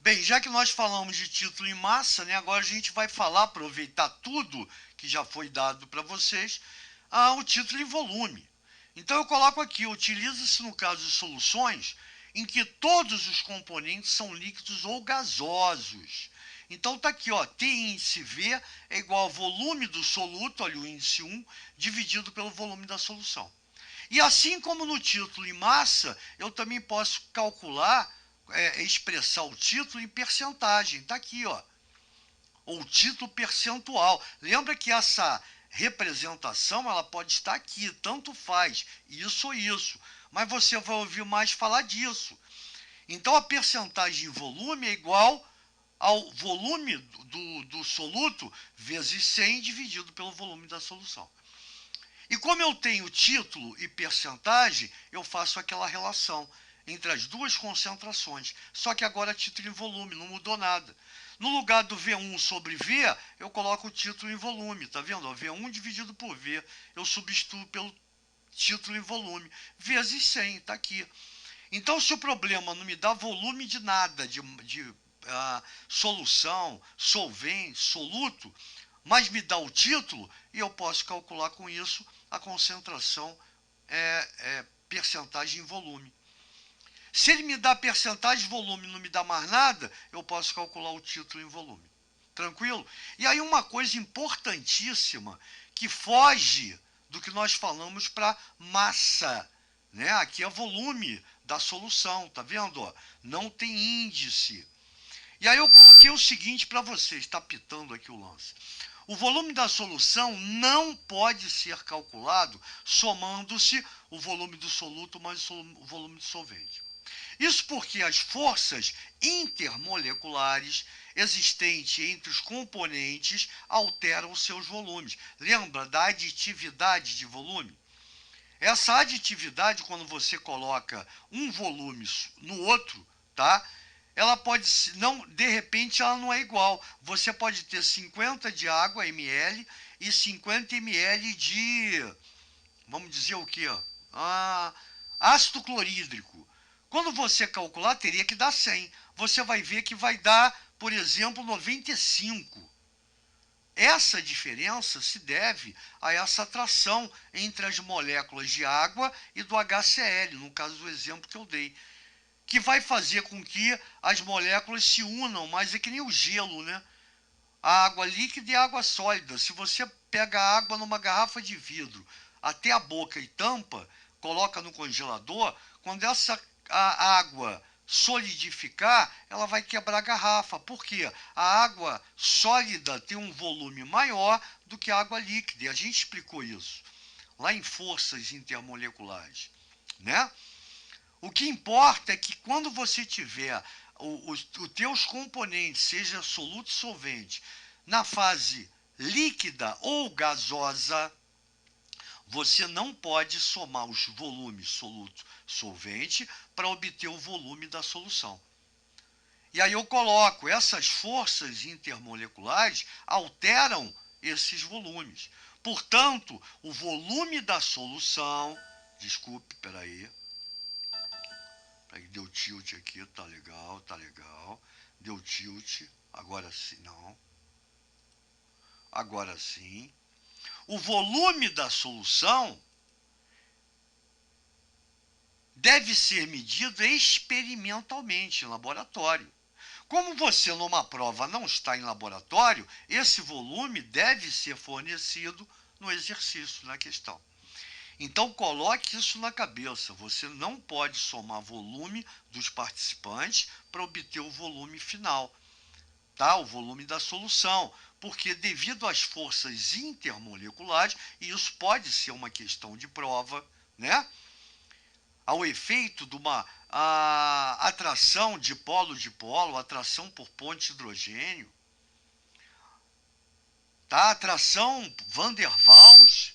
Bem, já que nós falamos de título e massa, né, agora a gente vai falar, aproveitar tudo que já foi dado para vocês, o título e volume. Então eu coloco aqui, utiliza-se no caso de soluções em que todos os componentes são líquidos ou gasosos. Então tá aqui, ó, T índice V é igual ao volume do soluto, olha o índice 1, dividido pelo volume da solução. E assim como no título e massa, eu também posso calcular, expressar o título em percentagem. Está aqui, ó. Ou título percentual. Lembra que essa representação ela pode estar aqui, tanto faz, isso ou isso. Mas você vai ouvir mais falar disso. Então a percentagem em volume é igual ao volume do soluto vezes 100 dividido pelo volume da solução. E como eu tenho título e percentagem, eu faço aquela relação entre as duas concentrações. Só que agora título e volume, não mudou nada. No lugar do V1 sobre V, eu coloco o título em volume, tá vendo? V1 dividido por V, eu substituo pelo título em volume, vezes 100, tá aqui. Então, se o problema não me dá volume de nada, de solução, solvente, soluto, mas me dá o título, e eu posso calcular com isso a concentração, percentagem em volume. Se ele me dá percentagem, volume, não me dá mais nada, eu posso calcular o título em volume. Tranquilo? E aí uma coisa importantíssima que foge do que nós falamos para massa, né? Aqui é volume da solução, tá vendo? Ó? Não tem índice. E aí eu coloquei o seguinte para vocês, está pitando aqui o lance. O volume da solução não pode ser calculado somando-se o volume do soluto mais o volume do solvente. Isso porque as forças intermoleculares existentes entre os componentes alteram seus volumes. Lembra da aditividade de volume? Essa aditividade, quando você coloca um volume no outro, tá? Ela pode não, de repente ela não é igual. Você pode ter 50 de água ml e 50 ml de, vamos dizer o quê? Ácido clorídrico. Quando você calcular, teria que dar 100. Você vai ver que vai dar, por exemplo, 95. Essa diferença se deve a essa atração entre as moléculas de água e do HCl, no caso do exemplo que eu dei, que vai fazer com que as moléculas se unam, mas é que nem o gelo, né? A água líquida e a água sólida. Se você pega a água numa garrafa de vidro até a boca e tampa, coloca no congelador, quando essa água solidificar, ela vai quebrar a garrafa. Por quê? A água sólida tem um volume maior do que a água líquida. E a gente explicou isso lá em forças intermoleculares, né? O que importa é que quando você tiver os teus componentes, seja soluto ou solvente, na fase líquida ou gasosa, você não pode somar os volumes soluto solvente para obter o volume da solução. E aí eu coloco, essas forças intermoleculares alteram esses volumes. Portanto, o volume da solução, desculpe, peraí, deu tilt aqui, tá legal, tá legal. Deu tilt, agora sim, não. Agora sim. O volume da solução deve ser medido experimentalmente em laboratório. Como você numa prova não está em laboratório, esse volume deve ser fornecido no exercício, na questão. Então coloque isso na cabeça, você não pode somar volume dos participantes para obter o volume final, tá? O volume da solução, porque devido às forças intermoleculares, e isso pode ser uma questão de prova, né? Ao efeito de uma atração de polo, atração por ponte de hidrogênio, tá? Atração Van der Waals,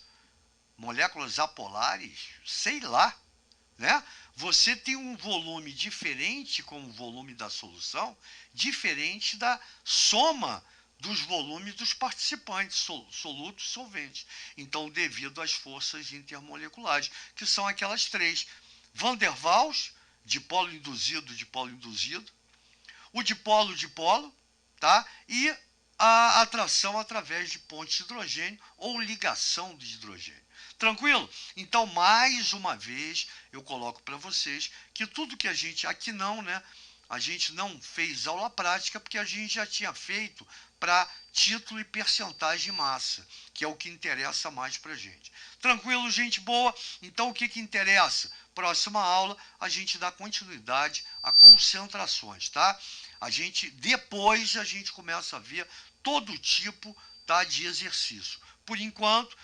moléculas apolares, sei lá, né? Você tem um volume diferente com o volume da solução, diferente da soma dos volumes dos participantes, solutos e solventes. Então, devido às forças intermoleculares, que são aquelas três: Van der Waals, dipolo induzido, o dipolo, tá? E a atração através de pontes de hidrogênio ou ligação de hidrogênio. Tranquilo? Então, mais uma vez, eu coloco para vocês que tudo que a gente... Aqui não, né? A gente não fez aula prática porque a gente já tinha feito para título e percentagem de massa, que é o que interessa mais para a gente. Tranquilo, gente boa? Então, o que interessa? Próxima aula, a gente dá continuidade a concentrações, tá? Depois a gente começa a ver todo tipo, tá, de exercício. Por enquanto,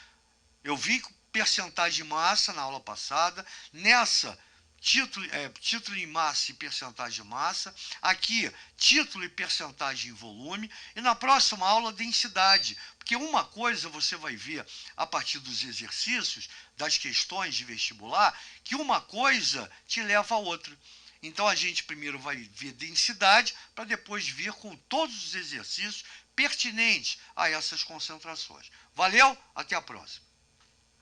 eu vi percentagem de massa na aula passada, nessa título em massa e percentagem de massa, aqui título e percentagem em volume, e na próxima aula densidade, porque uma coisa você vai ver a partir dos exercícios, das questões de vestibular, que uma coisa te leva a outra. Então a gente primeiro vai ver densidade, para depois vir com todos os exercícios pertinentes a essas concentrações. Valeu? Até a próxima.